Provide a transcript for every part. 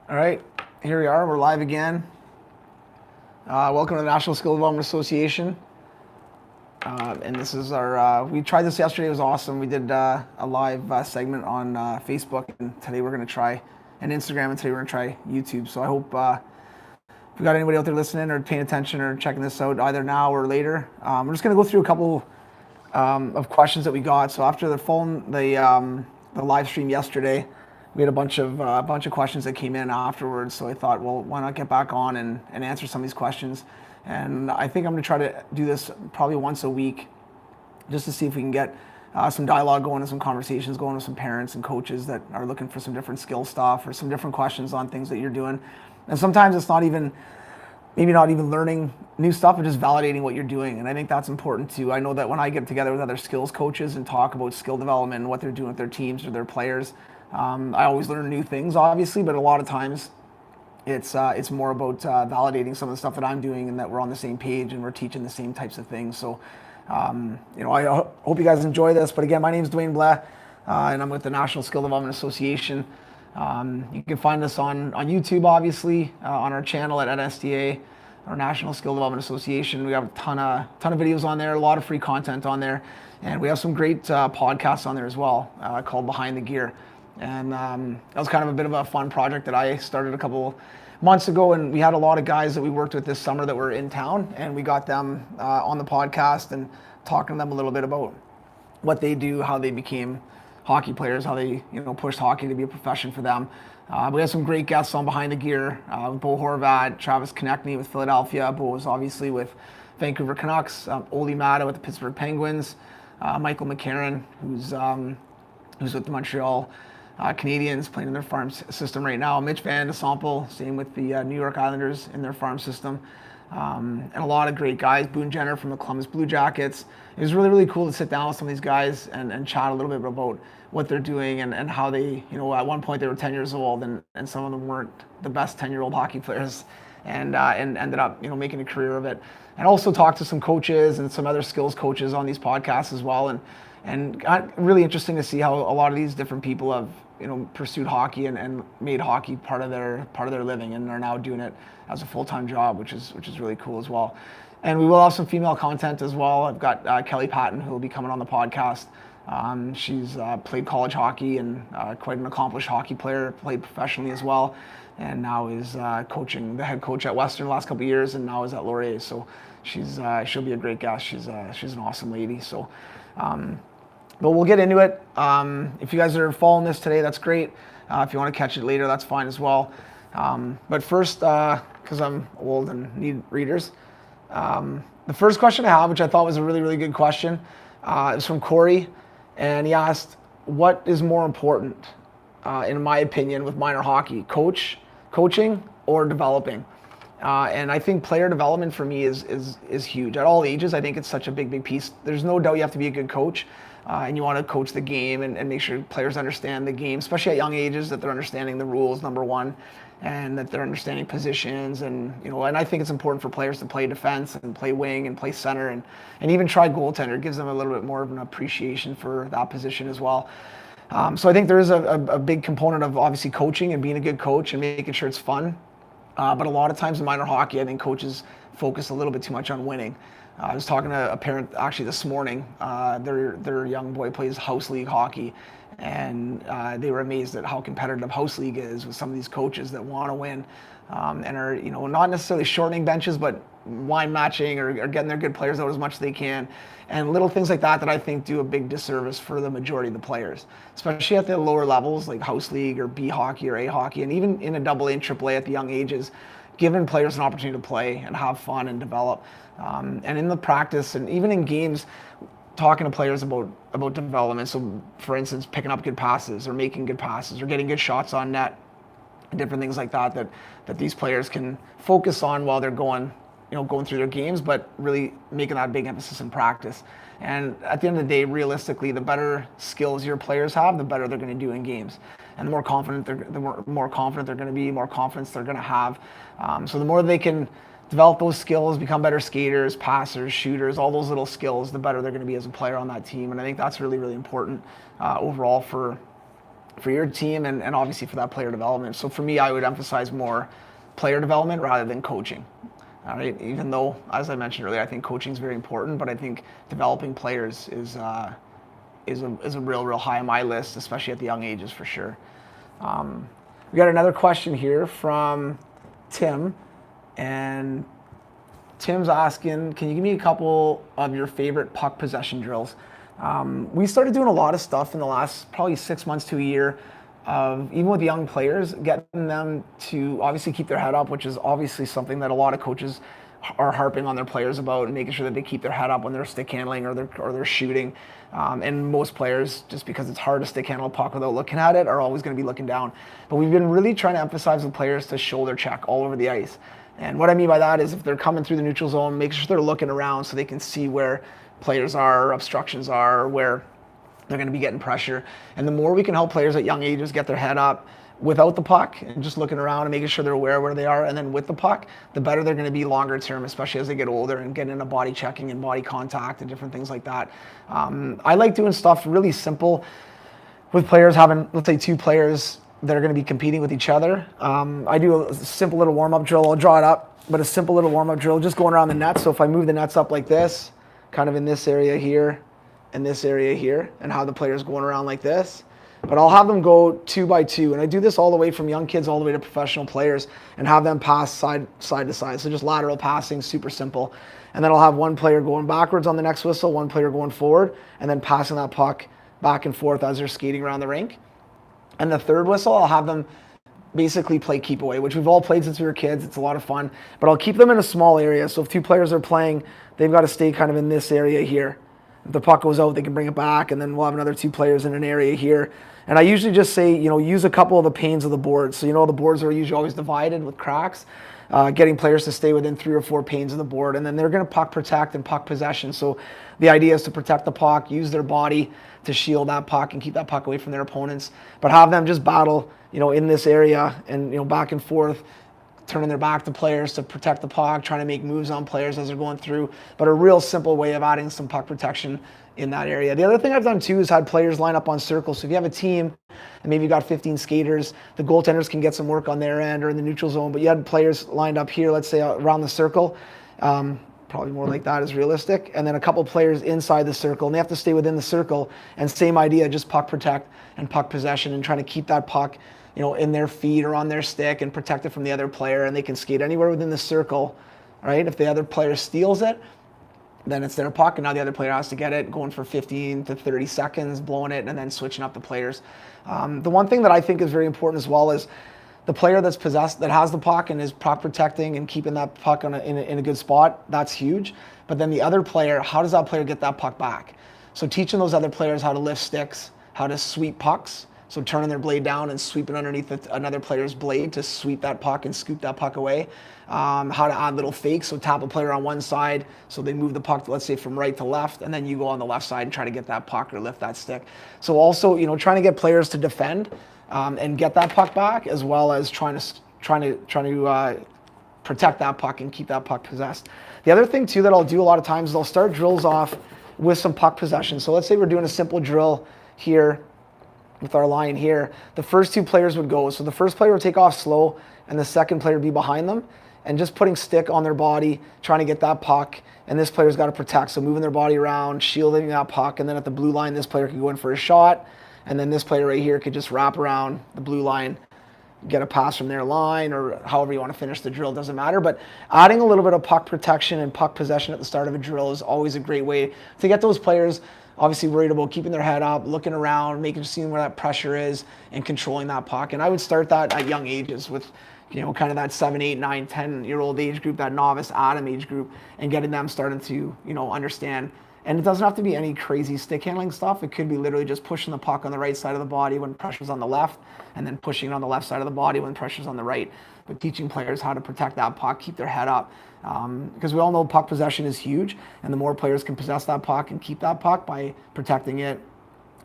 All right, here we are. We're live again. Welcome to the National Skill Development Association. And this is our, we tried this yesterday, it was awesome. We did a live segment on Facebook, and today we're going to try an Instagram, and today we're going to try YouTube. So I hope if we got anybody out there listening or paying attention or checking this out either now or later. We're just going to go through a couple of questions that we got. So after the live stream yesterday, we had a bunch of questions that came in afterwards. So I thought, well, why not get back on and answer some of these questions? And I think I'm going to try to do this probably once a week, just to see if we can get some dialogue going and some conversations going with some parents and coaches that are looking for some different skill stuff or some different questions on things that you're doing. And sometimes it's maybe not even learning new stuff, but just validating what you're doing. And I think that's important too. I know that when I get together with other skills coaches and talk about skill development and what they're doing with their teams or their players, I always learn new things, obviously, but a lot of times it's more about validating some of the stuff that I'm doing and that we're on the same page and we're teaching the same types of things. So, I hope you guys enjoy this. But again, my name is Dwayne Blais, and I'm with the National Skill Development Association. You can find us on YouTube, obviously, on our channel at NSDA, our National Skill Development Association. We have a ton of videos on there, a lot of free content on there, and we have some great podcasts on there as well, called Behind the Gear. And that was kind of a bit of a fun project that I started a couple months ago, and we had a lot of guys that we worked with this summer that were in town, and we got them on the podcast and talking to them a little bit about what they do, how they became hockey players, how they pushed hockey to be a profession for them. We had some great guests on Behind the Gear, Bo Horvat, Travis Konechny with Philadelphia. Bo was obviously with Vancouver Canucks, Oli Mata with the Pittsburgh Penguins, Michael McCarron, who's with the Montreal Canadians, playing in their farm system right now. Mitch Van de Sample, same with the New York Islanders in their farm system. And a lot of great guys. Boone Jenner from the Columbus Blue Jackets. It was really, really cool to sit down with some of these guys and chat a little bit about what they're doing and how they, at one point they were 10 years old and some of them weren't the best 10-year-old hockey players and ended up, making a career of it. And also talked to some coaches and some other skills coaches on these podcasts as well. And really interesting to see how a lot of these different people have, pursued hockey and made hockey part of their living, and are now doing it as a full-time job, which is really cool as well. And we will have some female content as well. I've got Kelly Patton, who will be coming on the podcast. She's played college hockey and quite an accomplished hockey player, played professionally as well, and now is coaching the head coach at Western the last couple of years, and now is at Laurier. So she'll be a great guest. She's an awesome lady. So. But we'll get into it. If you guys are following this today, that's great. If you want to catch it later, that's fine as well. But first, because I'm old and need readers, the first question I have, which I thought was a really, really good question, is from Corey. And he asked, what is more important, in my opinion, with minor hockey? Coaching, or developing? And I think player development for me is huge. At all ages, I think it's such a big piece. There's no doubt you have to be a good coach. And you want to coach the game and make sure players understand the game, especially at young ages, that they're understanding the rules, number one, and that they're understanding positions. And and I think it's important for players to play defense and play wing and play center and even try goaltender. It gives them a little bit more of an appreciation for that position as well. So I think there is a big component of obviously coaching and being a good coach and making sure it's fun. But a lot of times in minor hockey, I think coaches focus a little bit too much on winning. I was talking to a parent actually this morning. Their young boy plays house league hockey, and they were amazed at how competitive house league is with some of these coaches that want to win, and are not necessarily shortening benches, but line matching or getting their good players out as much as they can, and little things like that I think do a big disservice for the majority of the players, especially at the lower levels like house league or B hockey or A hockey, and even in a AA and AAA at the young ages, giving players an opportunity to play and have fun and develop. And in the practice and even in games, talking to players about development. So for instance, picking up good passes or making good passes or getting good shots on net and different things like that these players can focus on while they're going through their games, but really making that big emphasis in practice. And at the end of the day, realistically, the better skills your players have, the better they're going to do in games. And the more confident they're going to be, more confidence they're going to have. So the more they can develop those skills, become better skaters, passers, shooters, all those little skills, the better they're going to be as a player on that team. And I think that's really, really important overall for for your team and obviously for that player development. So for me, I would emphasize more player development rather than coaching. All right, even though, as I mentioned earlier, I think coaching is very important, but I think developing players is a real high on my list, especially at the young ages for sure. We got another question here from Tim, and Tim's asking, can you give me a couple of your favorite puck possession drills? We started doing a lot of stuff in the last probably 6 months to a year of, even with young players, getting them to obviously keep their head up, which is obviously something that a lot of coaches are harping on their players about, and making sure that they keep their head up when they're stick handling or they're shooting. And most players, just because it's hard to stick handle a puck without looking at it, are always going to be looking down. But we've been really trying to emphasize with players to shoulder check all over the ice. And what I mean by that is if they're coming through the neutral zone, make sure they're looking around so they can see where players are, obstructions are, where they're going to be getting pressure. And the more we can help players at young ages get their head up without the puck and just looking around and making sure they're aware where they are, and then with the puck, the better they're going to be longer term, especially as they get older and get into body checking and body contact and different things like that. I like doing stuff really simple with players having, let's say, 2 players that are going to be competing with each other. I do a simple little warm-up drill. I'll draw it up, but a simple little warm-up drill just going around the net. So if I move the nets up like this, kind of in this area here, and this area here, and how the player's going around like this. But I'll have them go 2 by 2, and I do this all the way from young kids all the way to professional players, and have them pass side to side. So just lateral passing, super simple. And then I'll have one player going backwards on the next whistle, one player going forward, and then passing that puck back and forth as they're skating around the rink. And the third whistle, I'll have them basically play keep away, which we've all played since we were kids. It's a lot of fun, but I'll keep them in a small area. So if 2 players are playing, they've got to stay kind of in this area here. If the puck goes out, they can bring it back, and then we'll have another 2 players in an area here. And I usually just say, use a couple of the panes of the board. So the boards are usually always divided with cracks, getting players to stay within 3 or 4 panes of the board, and then they're going to puck protect and puck possession. So the idea is to protect the puck, use their body to shield that puck and keep that puck away from their opponents, but have them just battle, in this area and, back and forth, turning their back to players to protect the puck, trying to make moves on players as they're going through, but a real simple way of adding some puck protection in that area. The other thing I've done too is had players line up on circles. So if you have a team and maybe you've got 15 skaters, the goaltenders can get some work on their end or in the neutral zone, but you had players lined up here, let's say around the circle, probably more like that is realistic, and then a couple players inside the circle, and they have to stay within the circle, and same idea, just puck protect and puck possession, and trying to keep that puck in their feet or on their stick and protect it from the other player, and they can skate anywhere within the circle, right? If the other player steals it, then it's their puck, and now the other player has to get it, going for 15 to 30 seconds, blowing it, and then switching up the players. The one thing that I think is very important as well is the player that's possessed, that has the puck and is puck protecting and keeping that puck in a good spot, that's huge. But then the other player, how does that player get that puck back? So teaching those other players how to lift sticks, how to sweep pucks, so turning their blade down and sweeping underneath another player's blade to sweep that puck and scoop that puck away. How to add little fakes, so tap a player on one side, so they move the puck, let's say from right to left, and then you go on the left side and try to get that puck or lift that stick. So also, trying to get players to defend and get that puck back, as well as trying to protect that puck and keep that puck possessed. The other thing too that I'll do a lot of times is I'll start drills off with some puck possession. So let's say we're doing a simple drill here with our line here. The first 2 players would go. So the first player would take off slow, and the second player would be behind them, and just putting stick on their body, trying to get that puck, and this player's got to protect. So moving their body around, shielding that puck, and then at the blue line, this player could go in for a shot, and then this player right here could just wrap around the blue line, get a pass from their line, or however you want to finish the drill, doesn't matter. But adding a little bit of puck protection and puck possession at the start of a drill is always a great way to get those players obviously worried about keeping their head up, looking around, seeing where that pressure is, and controlling that puck. And I would start that at young ages with, kind of that 7, 8, 9, 10-year-old age group, that novice Adam age group, and getting them starting to, understand. And it doesn't have to be any crazy stick handling stuff. It could be literally just pushing the puck on the right side of the body when pressure's on the left, and then pushing it on the left side of the body when pressure's on the right. But teaching players how to protect that puck, keep their head up. Because we all know puck possession is huge, and the more players can possess that puck and keep that puck by protecting it,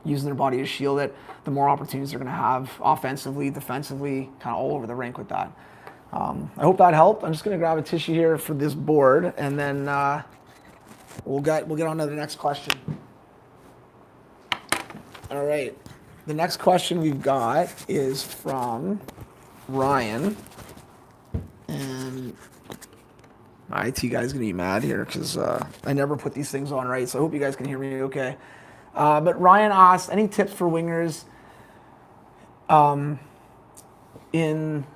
using their body to shield it, the more opportunities they're going to have offensively, defensively, kind of all over the rink with that. I hope that helped. I'm just going to grab a tissue here for this board, and then we'll get on to the next question. All right. The next question we've got is from Ryan. And my IT guy's going to be mad here because I never put these things on right, so I hope you guys can hear me okay. But Ryan asked, any tips for wingers in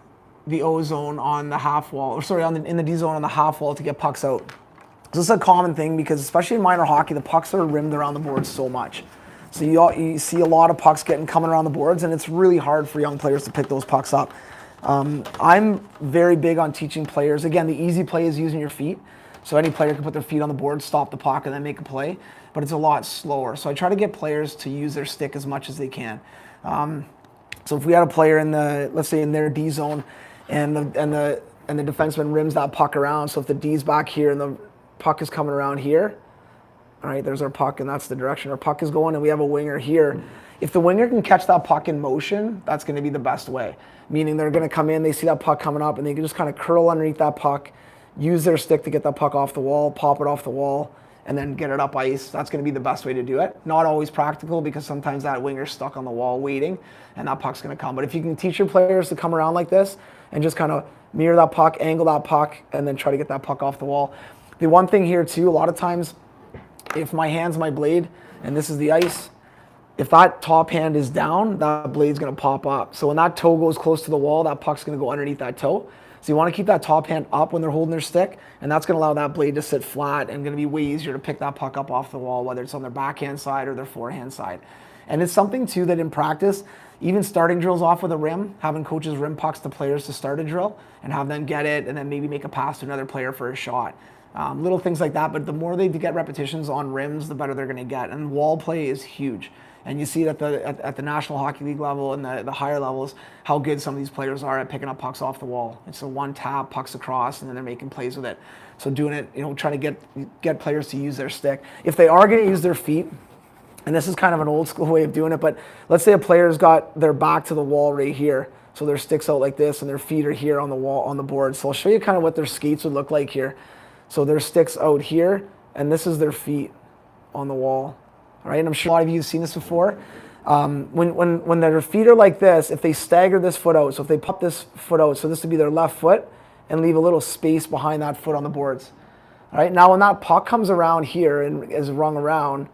the O zone on the half wall, or sorry, in the D zone on the half wall to get pucks out? So this is a common thing because especially in minor hockey, the pucks are rimmed around the boards so much. So you see a lot of pucks coming around the boards, and it's really hard for young players to pick those pucks up. I'm very big on teaching players. Again, the easy play is using your feet. So any player can put their feet on the board, stop the puck, and then make a play. But it's a lot slower. So I try to get players to use their stick as much as they can. So if we had a player in let's say in their D zone, and the defenseman rims that puck around. So if the D's back here and the puck is coming around here, all right, there's our puck, and that's the direction our puck is going, and we have a winger here. If the winger can catch that puck in motion, that's going to be the best way. Meaning they're going to come in, they see that puck coming up, and they can just kind of curl underneath that puck, use their stick to get that puck off the wall, pop it off the wall, and then get it up ice. That's going to be the best way to do it. Not always practical because sometimes that winger's stuck on the wall waiting, and that puck's going to come. But if you can teach your players to come around like this and just kind of mirror that puck, angle that puck, and then try to get that puck off the wall. The one thing here too, a lot of times, if my hand's my blade and this is the ice, if that top hand is down, that blade's going to pop up. So when that toe goes close to the wall, that puck's going to go underneath that toe. So you want to keep that top hand up when they're holding their stick, and that's going to allow that blade to sit flat and going to be way easier to pick that puck up off the wall, whether it's on their backhand side or their forehand side. And it's something too that in practice, even starting drills off with a rim, having coaches rim pucks to players to start a drill and have them get it and then maybe make a pass to another player for a shot. Little things like that, but the more they get repetitions on rims, the better they're going to get. And wall play is huge. And you see it at the National Hockey League level and the higher levels, how good some of these players are at picking up pucks off the wall. It's a one tap, pucks across, and then they're making plays with it. So doing it, trying to get players to use their stick. If they are going to use their feet, and this is kind of an old school way of doing it, but let's say a player's got their back to the wall right here. So their stick's out like this and their feet are here on the wall, on the board. So I'll show you kind of what their skates would look like here. So their stick's out here, and this is their feet on the wall. All right, and I'm sure a lot of you have seen this before. When their feet are like this, if they stagger this foot out, so if they pop this foot out, so this would be their left foot, and leave a little space behind that foot on the boards. All right, now when that puck comes around here and is rung around,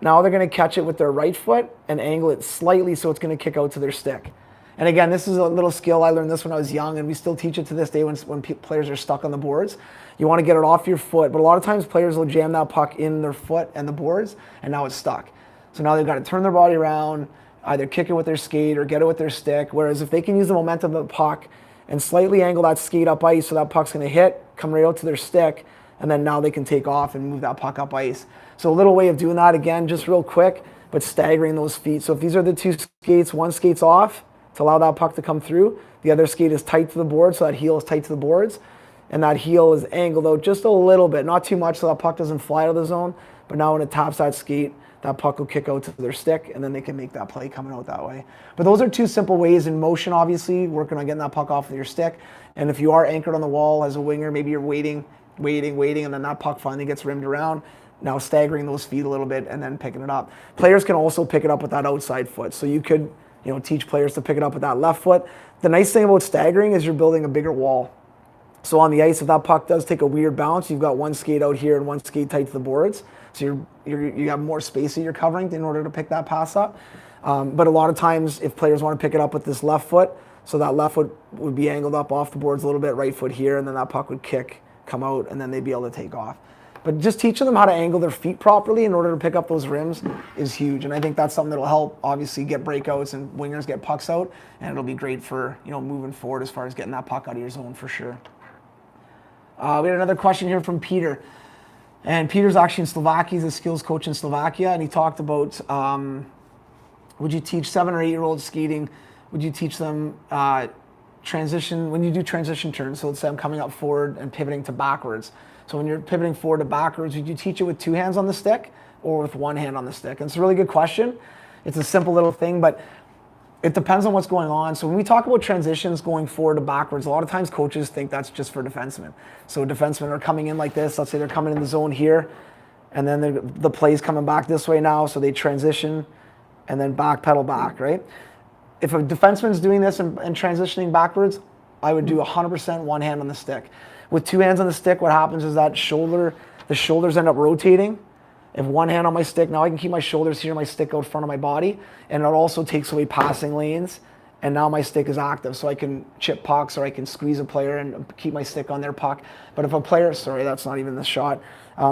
now they're going to catch it with their right foot and angle it slightly so it's going to kick out to their stick. And again, this is a little skill. I learned this when I was young, and we still teach it to this day when players are stuck on the boards. You want to get it off your foot, but a lot of times players will jam that puck in their foot and the boards, and now it's stuck. So now they've got to turn their body around, either kick it with their skate or get it with their stick, whereas if they can use the momentum of the puck and slightly angle that skate up ice so that puck's going to hit, come right out to their stick, and then now they can take off and move that puck up ice. So a little way of doing that, again, just real quick, but staggering those feet. So if these are the two skates, one skate's off to allow that puck to come through, the other skate is tight to the board, so that heel is tight to the boards, and that heel is angled out just a little bit, not too much so that puck doesn't fly out of the zone, but now when it taps that skate, that puck will kick out to their stick, and then they can make that play coming out that way. But those are two simple ways in motion, obviously, working on getting that puck off of your stick. And if you are anchored on the wall as a winger, maybe you're waiting, and then that puck finally gets rimmed around. Now staggering those feet a little bit and then picking it up. Players can also pick it up with that outside foot. So you could, teach players to pick it up with that left foot. The nice thing about staggering is you're building a bigger wall. So on the ice, if that puck does take a weird bounce, you've got one skate out here and one skate tight to the boards. So you have more space that you're covering in order to pick that pass up. But a lot of times, if players want to pick it up with this left foot, so that left foot would be angled up off the boards a little bit, right foot here, and then that puck would come out, and then they'd be able to take off. But just teaching them how to angle their feet properly in order to pick up those rims is huge. And I think that's something that'll help, obviously, get breakouts and wingers get pucks out. And it'll be great for, moving forward as far as getting that puck out of your zone for sure. We had another question here from Peter. And Peter's actually in Slovakia. He's a skills coach in Slovakia. And he talked about, would you teach 7 or 8-year-olds skating? Would you teach them transition, when you do transition turns? So let's say I'm coming up forward and pivoting to backwards. So when you're pivoting forward to backwards, would you teach it with 2 hands on the stick or with 1 hand on the stick? And it's a really good question. It's a simple little thing, but it depends on what's going on. So when we talk about transitions going forward to backwards, a lot of times coaches think that's just for defensemen. So defensemen are coming in like this. Let's say they're coming in the zone here, and then the play's coming back this way now. So they transition and then back pedal back, right? If a defenseman's doing this and transitioning backwards, I would do 100% one hand on the stick. With two hands on the stick, what happens is that the shoulders end up rotating. If one hand on my stick, now I can keep my shoulders here, my stick out front of my body, and it also takes away passing lanes, and now my stick is active, so I can chip pucks or I can squeeze a player and keep my stick on their puck. But if a player, sorry, that's not even the shot.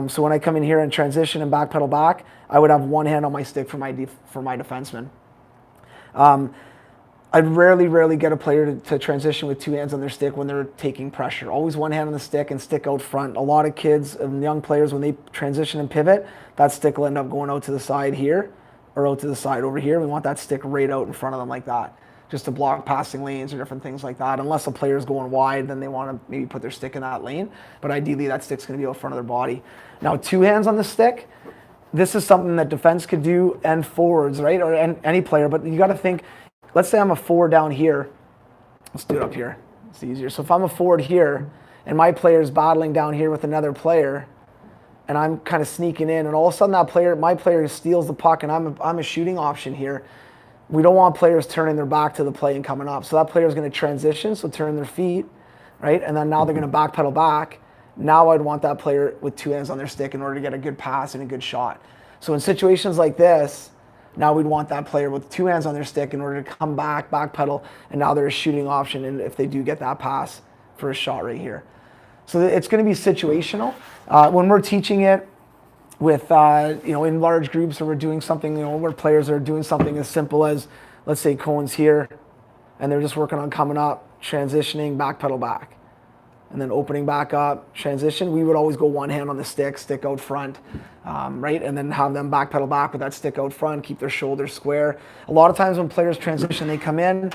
So when I come in here and transition and back pedal back, I would have one hand on my stick for my defenseman. I'd rarely get a player to transition with two hands on their stick when they're taking pressure. Always one hand on the stick and stick out front. A lot of kids and young players, when they transition and pivot, that stick will end up going out to the side here or out to the side over here. We want that stick right out in front of them like that, just to block passing lanes or different things like that. Unless a player's going wide, then they want to maybe put their stick in that lane. But ideally, that stick's going to be out front of their body. Now, two hands on the stick, this is something that defense could do and forwards, right? Or any player, but you got to think, let's say I'm a forward down here. Let's do it up here. It's easier. So if I'm a forward here and my player's battling down here with another player and I'm kind of sneaking in and all of a sudden my player steals the puck and I'm a shooting option here, we don't want players turning their back to the play and coming up. So that player is going to transition, so turn their feet, right? And then now they're going to back pedal back. Now I'd want that player with two hands on their stick in order to get a good pass and a good shot. So in situations like this, now we'd want that player with two hands on their stick in order to come back pedal, and now they're a shooting option, and if they do get that pass for a shot right here. So it's going to be situational. When we're teaching it with, in large groups, or we're doing something, where players are doing something as simple as, let's say Cohen's here, and they're just working on coming up, transitioning, back pedal back. And then opening back up, transition, we would always go one hand on the stick out front, right? And then have them back pedal back with that stick out front, keep their shoulders square. A lot of times when players transition, they come in,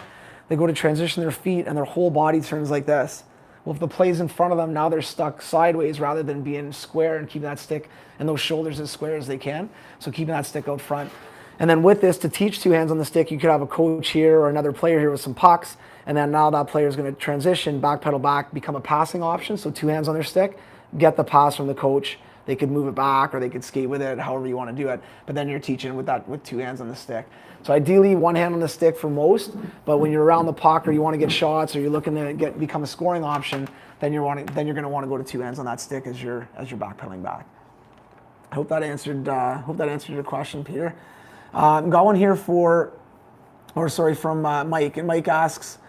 they go to transition their feet, and their whole body turns like this. Well, if the play's in front of them, now they're stuck sideways rather than being square and keeping that stick and those shoulders as square as they can. So keeping that stick out front. And then with this, to teach two hands on the stick, you could have a coach here or another player here with some pucks. And then now that player is going to transition, back pedal back, become a passing option. So two hands on their stick, get the pass from the coach. They could move it back or they could skate with it, however you want to do it. But then you're teaching with two hands on the stick. So ideally, one hand on the stick for most. But when you're around the puck or you want to get shots or you're looking to become a scoring option, then you're going to want to go to two hands on that stick as you're back pedaling back. I hope that answered your question, Peter. Got one here from Mike, and Mike asks,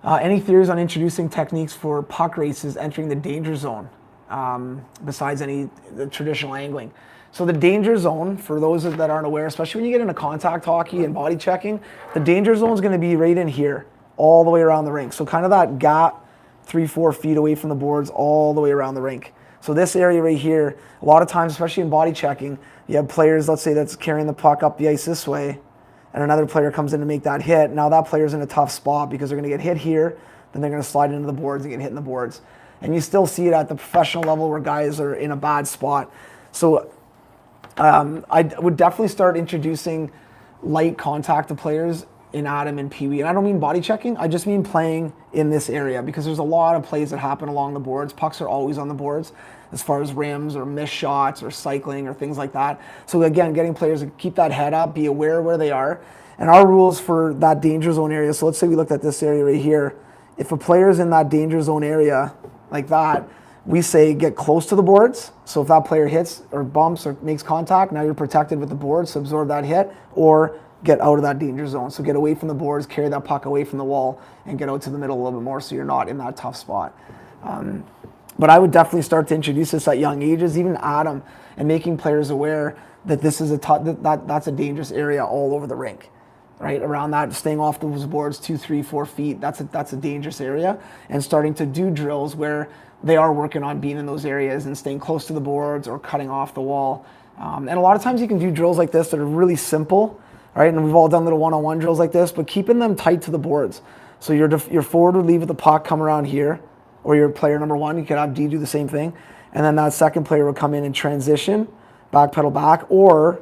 any theories on introducing techniques for puck races entering the danger zone, besides the traditional angling? So the danger zone, for those that aren't aware, especially when you get into contact hockey and body checking, the danger zone is going to be right in here, all the way around the rink. So kind of that gap, 3-4 feet away from the boards, all the way around the rink. So this area right here, a lot of times, especially in body checking, you have players, let's say, that's carrying the puck up the ice this way, and another player comes in to make that hit. Now that player's in a tough spot because they're going to get hit here, then they're going to slide into the boards and get hit in the boards. And you still see it at the professional level where guys are in a bad spot. So I would definitely start introducing light contact to players in Adam and Pee Wee. And I don't mean body checking, I just mean playing in this area, because there's a lot of plays that happen along the boards. Pucks are always on the boards as far as rims or missed shots or cycling or things like that. So again, getting players to keep that head up, be aware where they are. And our rules for that danger zone area, so let's say we looked at this area right here. If a player's in that danger zone area like that, we say get close to the boards. So if that player hits or bumps or makes contact, now you're protected with the boards, so absorb that hit, or get out of that danger zone. So get away from the boards, carry that puck away from the wall, and get out to the middle a little bit more so you're not in that tough spot. But I would definitely start to introduce this at young ages, even Adam, and making players aware that this is that's a dangerous area all over the rink, right? Around that, staying off those boards 2, 3, 4 feet, that's a dangerous area, and starting to do drills where they are working on being in those areas and staying close to the boards or cutting off the wall. And a lot of times you can do drills like this that are really simple, right? And we've all done little one-on-one drills like this, but keeping them tight to the boards. So your forward would leave with the puck, come around here, or your player number one, you could have D do the same thing. And then that second player would come in and transition, back pedal back, or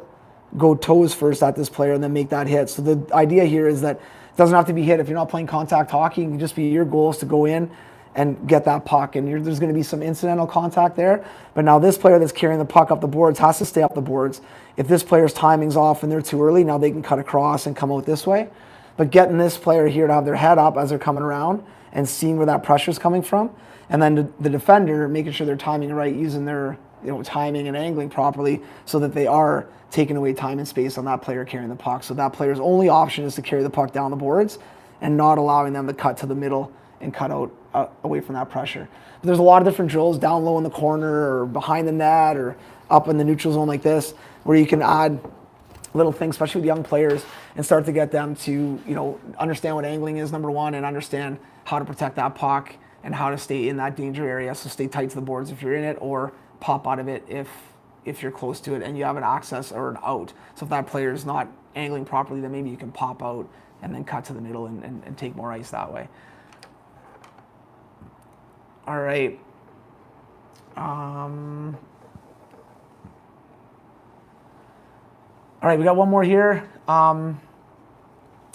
go toes first at this player and then make that hit. So the idea here is that it doesn't have to be hit. If you're not playing contact hockey, it can just be your goal is to go in and get that puck. And there's going to be some incidental contact there. But now this player that's carrying the puck up the boards has to stay up the boards. If this player's timing's off and they're too early, now they can cut across and come out this way. But getting this player here to have their head up as they're coming around and seeing where that pressure's coming from, and then the defender making sure they're timing right, using their timing and angling properly so that they are taking away time and space on that player carrying the puck. So that player's only option is to carry the puck down the boards and not allowing them to cut to the middle and cut out away from that pressure. But there's a lot of different drills down low in the corner or behind the net or up in the neutral zone like this where you can add little things, especially with young players, and start to get them to understand what angling is, number one, and understand how to protect that puck and how to stay in that danger area. So stay tight to the boards if you're in it, or pop out of it if you're close to it and you have an access or an out. So if that player is not angling properly, then maybe you can pop out and then cut to the middle and take more ice that way. All right. All right, we got one more here.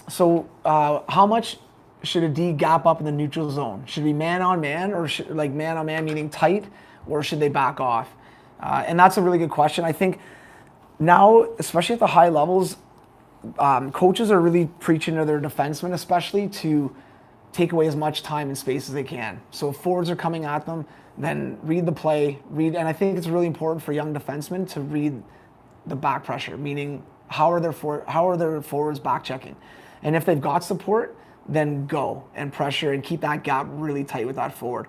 So how much should a D gap up in the neutral zone? Should it be man on man, or like man on man meaning tight, or should they back off? And that's a really good question. I think now, especially at the high levels, coaches are really preaching to their defensemen, especially, to take away as much time and space as they can. So if forwards are coming at them, then read the play, and I think it's really important for young defensemen to read the back pressure, meaning how are their forwards back checking, and if they've got support, then go and pressure and keep that gap really tight with that forward.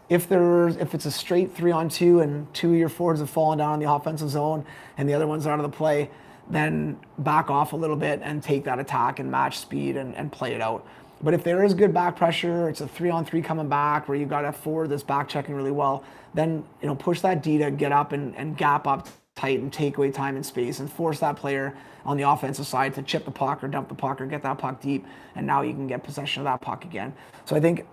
If it's a straight 3-on-2 and two of your forwards have fallen down in the offensive zone and the other one's out of the play, then back off a little bit and take that attack and match speed and play it out. But if there is good back pressure, it's a 3-on-3 coming back where you've got a forward that's back checking really well, then push that D to get up and gap up tight and take away time and space and force that player on the offensive side to chip the puck or dump the puck or get that puck deep, and now you can get possession of that puck again. So I think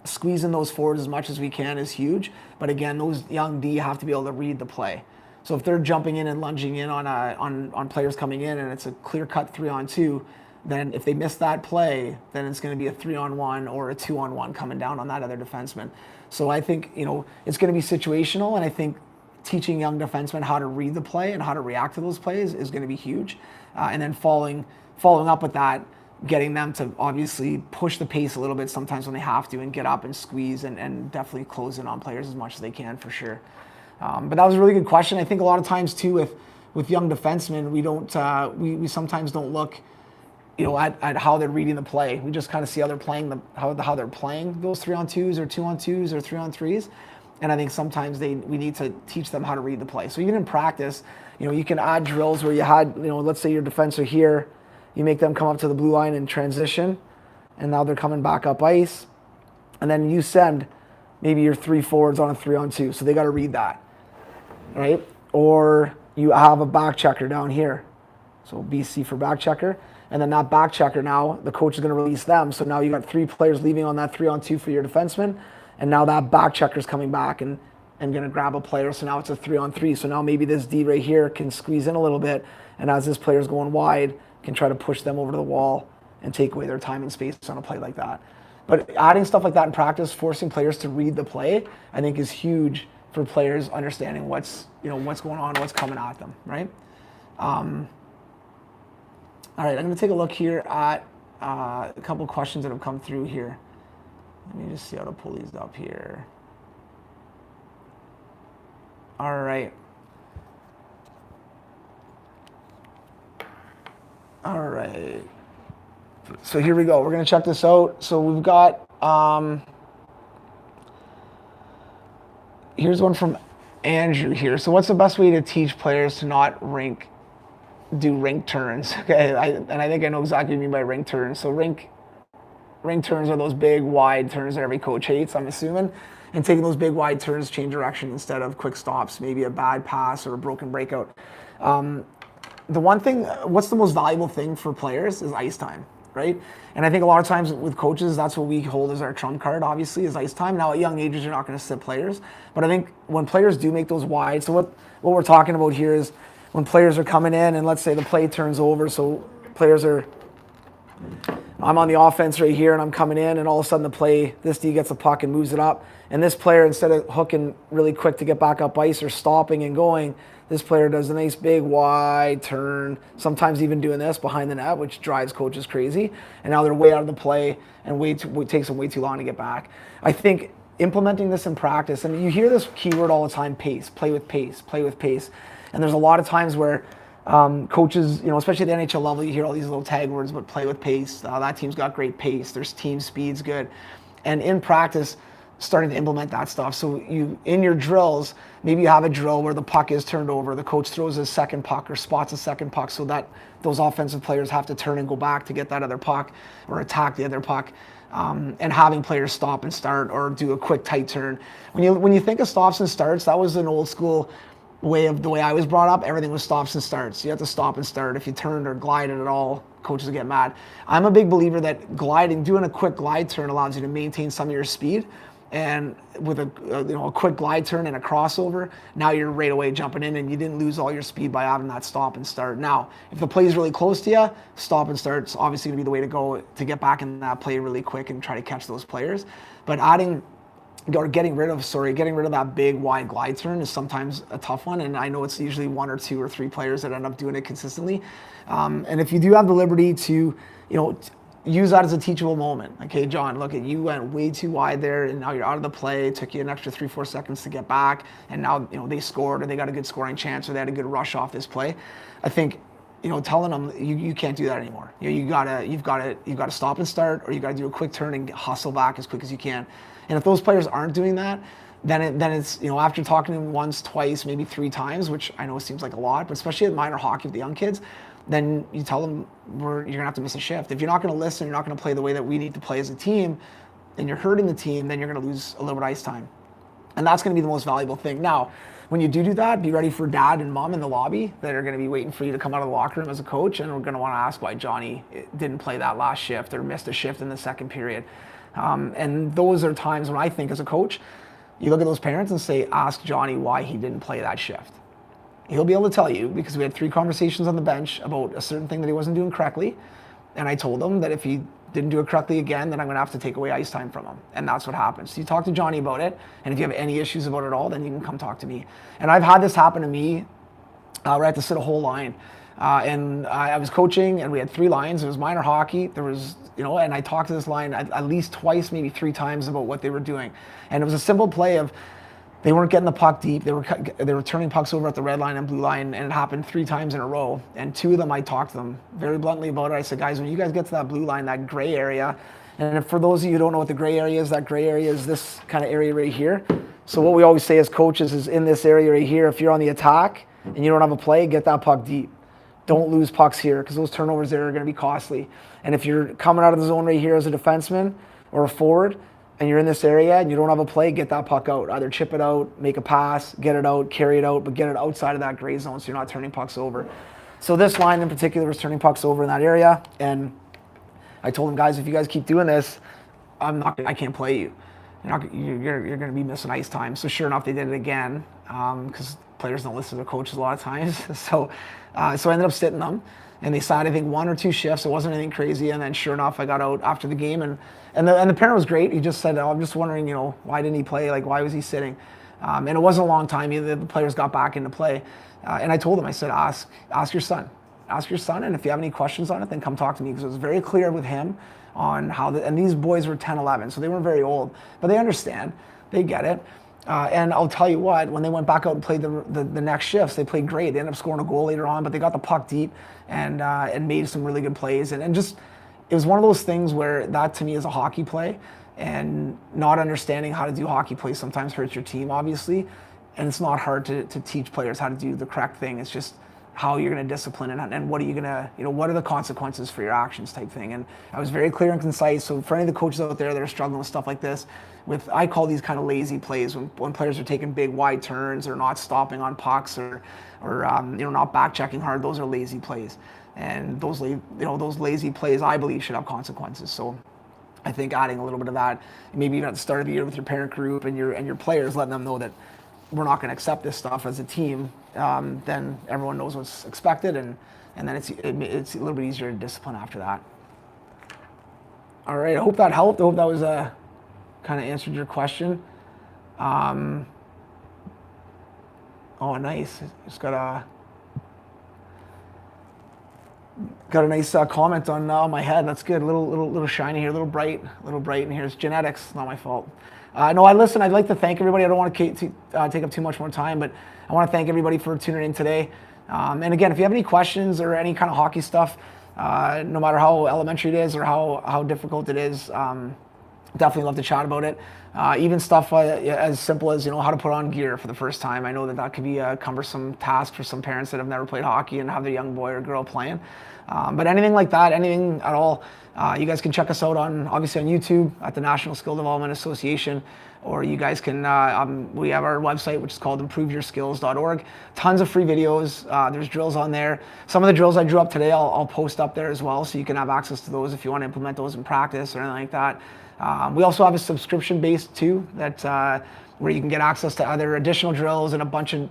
squeezing those forwards as much as we can is huge, but again, those young D have to be able to read the play. So if they're jumping in and lunging in on players coming in and it's a clear-cut 3-on-2, then if they miss that play, then it's going to be a 3-on-1 or a 2-on-1 coming down on that other defenseman. So I think it's going to be situational, and I think teaching young defensemen how to read the play and how to react to those plays is going to be huge. And then following up with that, getting them to obviously push the pace a little bit sometimes when they have to and get up and squeeze and definitely close in on players as much as they can, for sure. But that was a really good question. I think a lot of times too with young defensemen, we sometimes don't look at how they're reading the play. We just kind of see how they're playing how they're playing those 3-on-2s or 2-on-2s or 3-on-3s. And I think sometimes we need to teach them how to read the play. So even in practice, you can add drills where you had, let's say your defense are here, you make them come up to the blue line and transition, and now they're coming back up ice. And then you send maybe your 3 forwards on a 3-on-2. So they got to read that, right? Or you have a back checker down here. So BC for back checker. And then that back checker now, the coach is going to release them. So now you got 3 players leaving on that 3-on-2 for your defenseman. And now that back checker's coming back and going to grab a player. So now it's a 3-on-3. So now maybe this D right here can squeeze in a little bit. And as this player's going wide, can try to push them over to the wall and take away their time and space on a play like that. But adding stuff like that in practice, forcing players to read the play, I think is huge for players understanding what's going on, what's coming at them, right? All right, I'm going to take a look here at a couple of questions that have come through here. Let me just see how to pull these up here. All right. All right. So here we go. We're going to check this out. So we've got, here's one from Andrew here. So what's the best way to teach players to not do rink turns? Okay, I think I know exactly what you mean by rink turns. So rink turns are those big, wide turns that every coach hates, I'm assuming. And taking those big, wide turns, change direction instead of quick stops, maybe a bad pass or a broken breakout. The one thing, what's the most valuable thing for players is ice time, right? And I think a lot of times with coaches, that's what we hold as our trump card, obviously, is ice time. Now, at young ages, you're not going to sit players. But I think when players do make those wide, so what we're talking about here is when players are coming in and let's say the play turns over, so players are I'm on the offense right here and I'm coming in, and all of a sudden the play, this D gets the puck and moves it up. And this player, instead of hooking really quick to get back up ice or stopping and going, this player does a nice big wide turn, sometimes even doing this behind the net, which drives coaches crazy. And now they're way out of the play and it takes them way too long to get back. I think implementing this in practice, and you hear this keyword all the time, pace, play with pace, play with pace. And there's a lot of times where coaches, especially at the NHL level, you hear all these little tag words, but play with pace. That team's got great pace. Their team speed's good. And in practice, starting to implement that stuff. So you, in your drills, maybe you have a drill where the puck is turned over, the coach throws a second puck or spots a second puck so that those offensive players have to turn and go back to get that other puck or attack the other puck. And having players stop and start or do a quick tight turn. When you think of stops and starts, that was an old school way of the way I was brought up. Everything was stops and starts. You have to stop and start. If you turned or glided at all, coaches would get mad. I'm a big believer that doing a quick glide turn allows you to maintain some of your speed. And with a quick glide turn and a crossover, now you're right away jumping in and you didn't lose all your speed by having that stop and start. Now, if the play is really close to you, stop and start's obviously going to be the way to go to get back in that play really quick and try to catch those players. But getting rid of that big wide glide turn is sometimes a tough one, and I know it's usually one or two or three players that end up doing it consistently. And if you do have the liberty to, use that as a teachable moment. Okay, John, look, you went way too wide there, and now you're out of the play. It took you an extra 3-4 seconds to get back, and now they scored, or they got a good scoring chance, or they had a good rush off this play. I think telling them you can't do that anymore. You've got to stop and start, or you got to do a quick turn and hustle back as quick as you can. And if those players aren't doing that, then it's after talking to them once, twice, maybe 3 times, which I know seems like a lot, but especially in minor hockey with the young kids, then you tell them you're gonna have to miss a shift. If you're not gonna listen, you're not gonna play the way that we need to play as a team, and you're hurting the team, then you're gonna lose a little bit of ice time. And that's gonna be the most valuable thing. Now, when you do that, be ready for dad and mom in the lobby that are gonna be waiting for you to come out of the locker room as a coach, and we're gonna wanna ask why Johnny didn't play that last shift or missed a shift in the second period. And those are times when I think as a coach, you look at those parents and say, ask Johnny why he didn't play that shift. He'll be able to tell you, because we had 3 conversations on the bench about a certain thing that he wasn't doing correctly. And I told him that if he didn't do it correctly again, then I'm going to have to take away ice time from him. And that's what happens. So you talk to Johnny about it. And if you have any issues about it all, then you can come talk to me. And I've had this happen to me where I had to sit a whole line. And I was coaching, and we had 3 lines. It was minor hockey. There was, and I talked to this line at least twice, maybe 3 times about what they were doing. And it was a simple play of, they weren't getting the puck deep. They were turning pucks over at the red line and blue line, and it happened 3 times in a row. And 2 of them, I talked to them very bluntly about it. I said, guys, when you guys get to that blue line, that gray area, and for those of you who don't know what the gray area is, that gray area is this kind of area right here. So what we always say as coaches is, in this area right here, if you're on the attack and you don't have a play, get that puck deep. Don't lose pucks here, because those turnovers there are going to be costly. And if you're coming out of the zone right here as a defenseman or a forward, and you're in this area and you don't have a play, get that puck out. Either chip it out, make a pass, get it out, carry it out, but get it outside of that gray zone so you're not turning pucks over. So this line in particular was turning pucks over in that area, and I told them, guys, if you guys keep doing this, I can't play you. You're going to be missing ice time. So sure enough, they did it again, because players don't listen to their coaches a lot of times. So I ended up sitting them. And they sat, I think, 1 or 2 shifts. It wasn't anything crazy. And then sure enough, I got out after the game. And the parent was great. He just said, I'm just wondering, why didn't he play? Like, why was he sitting? And it wasn't a long time. The players got back into play. And I told him, I said, ask your son. Ask your son. And if you have any questions on it, then come talk to me. Because it was very clear with him on how, and these boys were 10, 11. So they weren't very old. But they understand. They get it. And I'll tell you what, when they went back out and played the next shifts, they played great. They ended up scoring a goal later on, but they got the puck deep and made some really good plays. And just, it was one of those things where that to me is a hockey play, and not understanding how to do hockey plays sometimes hurts your team, obviously. And it's not hard to teach players how to do the correct thing. It's just how you're going to discipline and what are you going to, what are the consequences for your actions type thing. And I was very clear and concise. So for any of the coaches out there that are struggling with stuff like this, I call these kind of lazy plays when players are taking big wide turns or not stopping on pucks or not back checking hard. Those are lazy plays, and those lazy plays, I believe, should have consequences. So I think adding a little bit of that, maybe even at the start of the year with your parent group and your players, letting them know that we're not going to accept this stuff as a team, then everyone knows what's expected, and then it's a little bit easier to discipline after that. All right, I hope that helped. I hope that was kind of answered your question. Oh, nice. Just got a nice comment on my head. That's good. Little shiny here, little bright in here. It's genetics. Not my fault. No, I'd like to thank everybody. I don't want to take up too much more time, but I want to thank everybody for tuning in today. And again, if you have any questions or any kind of hockey stuff, no matter how elementary it is or how difficult it is, definitely love to chat about it. Even stuff as simple as how to put on gear for the first time. I know that could be a cumbersome task for some parents that have never played hockey and have their young boy or girl playing. But anything like that, anything at all, you guys can check us out obviously on YouTube at the National Skill Development Association, or you guys can, we have our website, which is called improveyourskills.org. Tons of free videos. There's drills on there. Some of the drills I drew up today, I'll post up there as well, so you can have access to those if you want to implement those in practice or anything like that. We also have a subscription-based too, where you can get access to other additional drills and a bunch of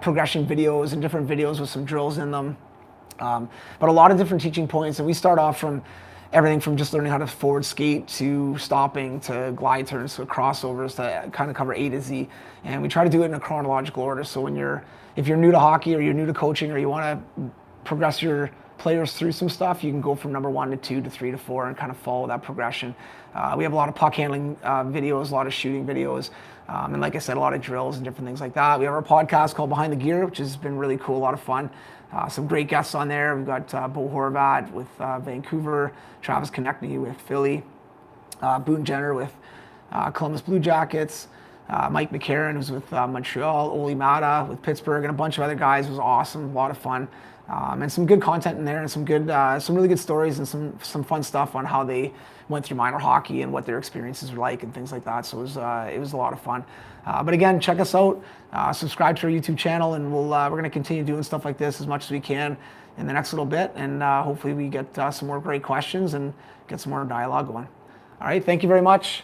progression videos and different videos with some drills in them. But a lot of different teaching points, and we start off from everything from just learning how to forward skate to stopping to glide turns to crossovers to kind of cover A to Z. And we try to do it in a chronological order. So if you're new to hockey or you're new to coaching or you want to progress your players through some stuff, you can go from number 1 to 2 to 3 to 4 and kind of follow that progression. We have a lot of puck handling videos, a lot of shooting videos, and like I said, a lot of drills and different things like that. We have our podcast called Behind the Gear, which has been really cool, a lot of fun. Some great guests on there. We've got Bo Horvat with Vancouver, Travis Konechny with Philly, Boone Jenner with Columbus Blue Jackets, Mike McCarron, who's with Montreal, Oli Mata with Pittsburgh, and a bunch of other guys. It was awesome, a lot of fun. And some good content in there, and some really good stories, and some fun stuff on how they went through minor hockey and what their experiences were like and things like that. So it was a lot of fun. But again, check us out, subscribe to our YouTube channel, and we're going to continue doing stuff like this as much as we can in the next little bit, and hopefully we get some more great questions and get some more dialogue going. All right, thank you very much.